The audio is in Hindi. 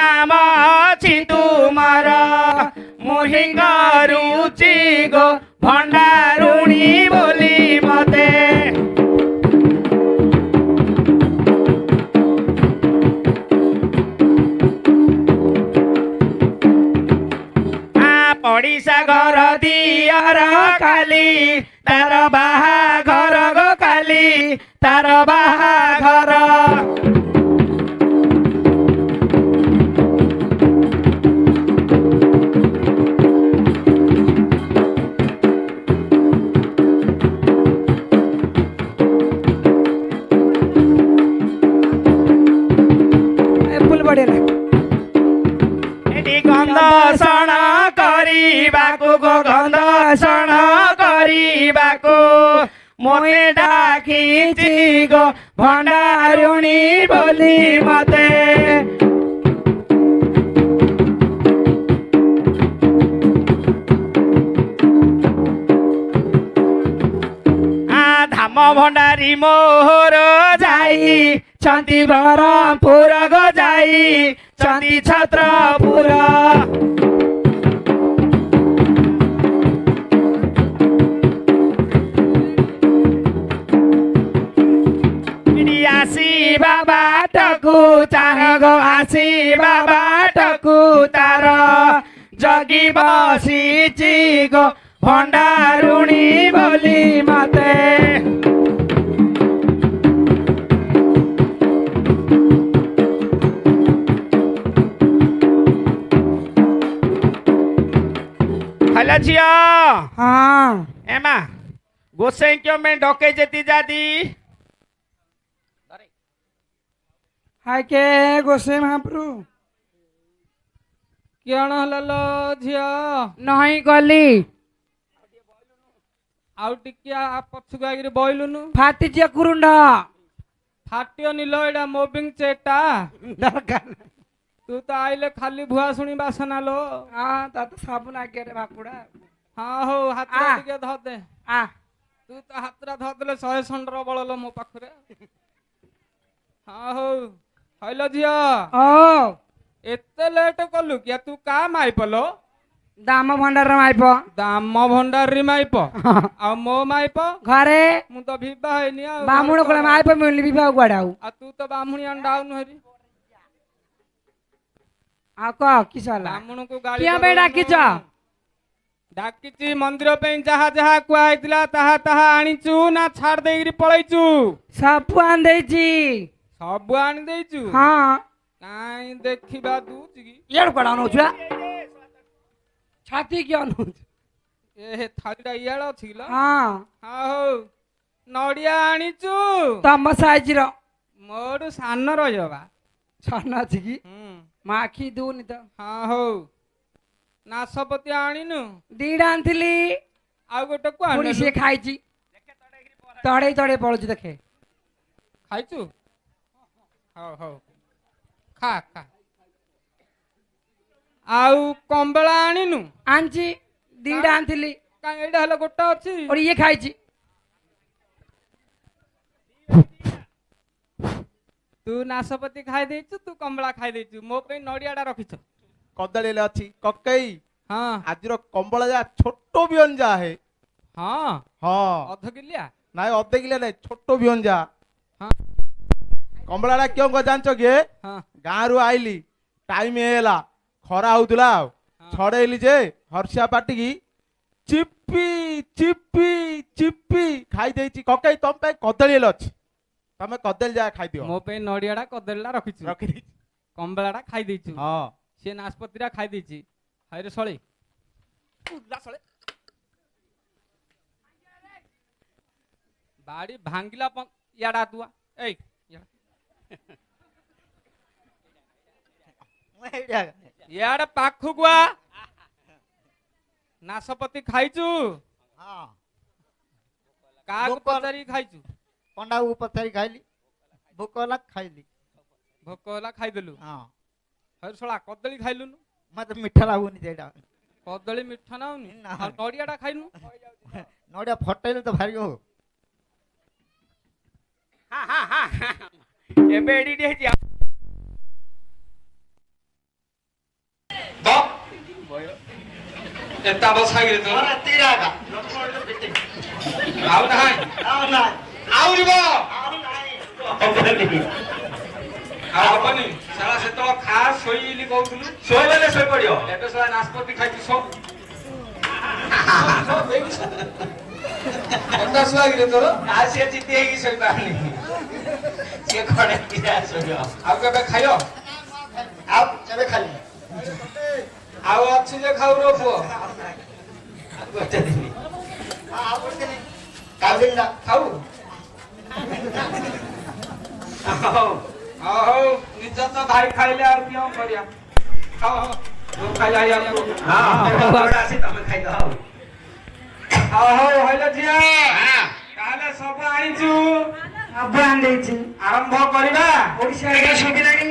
नाम अछि तुमार मुहि करुचि गो भंडारुणी बोली मते पड़िसा घर दियर काली तार बाहाघर गो काली तार बाहाघर गंधषण କରିବାକୁ गो गंधषण କରିବାକୁ मोहे डाकिछि गो भंडारुणी बोली मते धाम भंडारी मोहर जाई चंदी ब्रह्मपुर गो जाई चंदी छत्रपुर आसीबा बाटकु तार गो आसीबा बाटकु तार जगी बसिछि गो भंडारुणी बोली मते हेलो झिया हाँ एमा गोसाई क्यों में डोके जेती जादी हाय के गोसे महाप्रभु किरण हललो झिया नहीं गली आउ टिकिया पछुक आगिरी बइलुनु फाटी जे कुरुंड फाटियो निलो एडा मोबिंग चेटा दरकार तू तो आइले खाली भुआ सुनी बासना लो हाँ ता तो साबुन आगे रे भाकुड़ा हाँ हो हातरा टिके ध दे आ तू तो हातरा ध देले 100 संडर बळलो मो पाखरे हाँ हो हइलो झिया ओ एते लेट कलु किया तू का माइपलो दाम भंडार माइप दाम भंडार री माइप आ मो माइप घरे मु तो विवाह हैनी आ बामुण कोले माइप मिलली विवाह गुडाऊ आ तू तो बामुणी अंडाउन हरी आ क किसला बामुण को गाली किया बे डाकिच डाकिची मंदिर पे जहा जहा कुआइतला ताहा ताहा आनिचू ना छाड़ देगिरी पळैचू सब आन देची सब आनि देचू हाँ काई देखिबा दूची की येड़ पड़ानो छुआ छाती क्या नु ए थालीटा इयाळ छिला हाँ हा हो नडिया आनिचू तम साइज रो मोर सान रयबा छना छिकी माखी दूनी तो हा हो नासपति आनिनु दीडा आनथिली आ गोटे को पुणी से खाइची तड़े तड़े पड़ुची देखे खाइचू हो हो खा खा आउ कंबला आनिनु आनची दीडा आनथिली का एडा हला गोटा अछि और ये खाइची तू नासपति खाइ देचु तू कंबला खाइ देचु मो पे नडियाडा रखिछ कदली अच्छी ककई हाँ आज कंबल जा छोटो बियन जा है हाँ हाँ अध किलिया नाइ अधे किले नाइ छोटो बियन जा हाँ कंबलाटा क्यों को जानछ के हाँ गाँ रु आइली टाइम हेला खरा होउतला छड़ेली जे हर्षिया पाटी की चिप्पी चिप्पी चिप्पी खाई देची ककई तम पे कदली अछि तमे कदली जा खाई दियो मो पे नडियाडा कदलीला रखिछु रखि दी कंबलाडा खाई देचु हां से नासपतिरा खाई देची हायरे सळे उला सळे बाड़ी भांगिला पन याडा तुआ ए याडा पाखु गुआ नासपति खाइचु हां काग पचारी खाइचु पंडा पचारी खाइली भोकला खाइली भोकला खाइ देलु हां हर सळा कदली खाइलुनु मत मिठा लागुनी जेडा कदली मिठा नाउनी आ नडियाडा खाइनु नडिया फटैले तो भारी हो हा हा हा एबे एडी दे ଏତା ବସାଇକିରି ତ ମୋର ଏତିକି ଆକା ଲକ୍ଷ୍ମଣ ପିଟି ଆଉ ନାହିଁ ଆଉ ନାଇଁ ଆହୁରି ବ ଆଉ ନାଇଁ ହବନି ଆଉ ହବନି ସାରା ସେତେବେଳେ ଖା ଶୋଇଲି କହୁଥିଲୁ ଶୋଇଲେ ଶୋଇ ପଡିବ ଏବେ ସାରା ନାଶପତି ଖାଇଛି ସବ ଏତା ଶୁଆକିରି ତୋର ଆଉ ସିଏ ଜିତି ହେଇକି ଶୋଇପାରୁନି ସିଏ ଖଡେ କିରା ଶୋଇବ ଆଉ କେବେ ଖାଇବ ଆଉ କେବେ ଖାଲି ଆଉ ଅଛି ଯେ ଖାଉ ର ପୁଅ ଗୋଟେ ଦିନ ଆଉ ଗୋଟେ ଦିନ କାଉ ଦିନ ଖାଉ ହଉ ହଉ ନିଜ ତ ଭାଇ ଖାଇଲେ ଆଉ କିଅଣ କରିବା ଖାଅ ମୁଁ ଖାଇଲା ଇଆକୁ ଆସି ତମେ ଖାଇଦବ ଆଉ ହଉ ହଇଲେ ଝିଅ ତାହେଲେ ସବୁ ଆଣିଛୁ ସବୁ ଆଣି ଦେଇଛି ଆରମ୍ଭ କରିବା ଓଡ଼ିଶା ଶୁଭିଲାଣି